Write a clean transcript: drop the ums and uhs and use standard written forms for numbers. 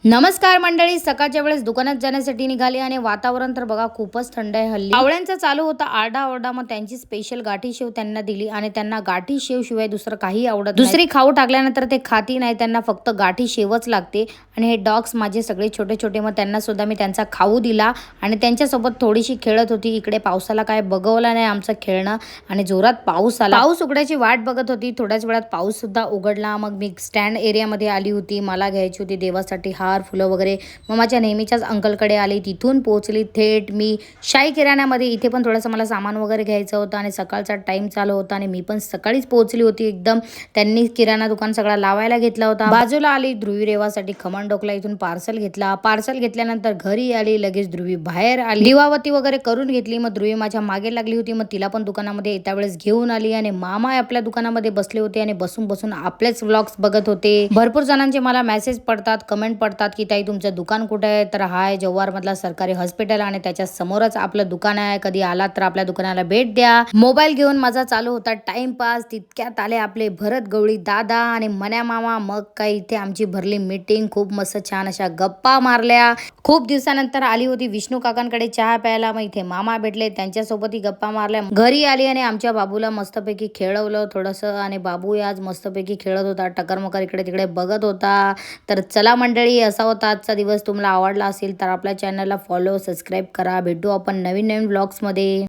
नमस्कार मंडळी, सकाळच्या वेळेस दुकानात जाण्यासाठी निघाली आणि वातावरण तर बघा खूपच थंड आहे हल्ली. आवळ्यांचा चालू होता आरडाओरडा, मग त्यांची स्पेशल गाठी शेव त्यांना दिली आणि त्यांना गाठी शेव शिवाय दुसरं काही आवडत नाही. दुसरी खाऊ टाकल्यानंतर ते खाती नाही, त्यांना फक्त गाठी शेवच लागते. आणि हे डॉग्स माझे सगळे छोटे छोटे, मग त्यांना सुद्धा मी त्यांचा खाऊ दिला आणि त्यांच्यासोबत थोडीशी खेळत होती. इकडे पावसाला काय बघवला नाही आमचं खेळणं आणि जोरात पाऊस आला. पाऊस उघडायची वाट बघत होती. थोड्याच वेळात पाऊस सुद्धा उघडला. मग मी स्टँड एरियामध्ये आली होती. मला घ्यायची होती देवासाठी फुलं वगैरे. मग माझ्या नेहमीच्याच अंकलकडे आली. तिथून पोहोचली थेट मी शाही किराण्यामध्ये. इथे पण थोडंसं मला सामान वगैरे घ्यायचं होतं आणि सकाळचा टाइम चालू होता आणि मी पण सकाळीच पोहोचली होती एकदम. त्यांनी किराणा दुकान सगळा लावायला घेतला होता. बाजूला आली ध्रुवी रेवासाठी खमण डोकला, इथून पार्सल घेतला. पार्सल घेतल्यानंतर घरी आली. लगेच ध्रुवी बाहेर आली, दिवावती वगैरे करून घेतली. मग ध्रुवी माझ्या मागे लागली होती. मग तिला पण दुकानामध्ये येत्या वेळेस घेऊन आली आणि मामा आपल्या दुकानामध्ये बसले होते आणि बसून बसून आपलेच व्लॉग्स बघत होते. भरपूर जणांचे मला मेसेज पडतात, कमेंट पडतात की ताई तुमचं दुकान कुठे आहे. तर हाय जव्हारमधला सरकारी हॉस्पिटल आणि त्याच्या समोरच आपलं दुकान आहे. कधी आलात तर आपल्या दुकानाला भेट द्या. मोबाईल घेऊन माझा चालू होता टाइमपास. तितक्यात आले आपले भरत गवळी दादा आणि मन्या मामा. मग काय इथे आमची भरली मीटिंग. खूप मस्त छान अशा गप्पा मारल्या. खूप दिवसानंतर आली होती विष्णू काकांकडे चहा प्यायला. मग इथे मामा भेटले, त्यांच्यासोबतही गप्पा मारल्या. घरी आली आणि आमच्या बाबूला मस्तपैकी खेळवलं थोडंसं आणि बाबू आज मस्तपैकी खेळत होता, टकरमकर इकडे तिकडे बघत होता. तर चला मंडळी, असा होता आजचा दिवस. तुम्हाला आवडला असेल तर आपल्या चॅनलला फॉलो सबस्क्राईब करा. भेटू आपण नवीन नवीन व्लॉग्समध्ये.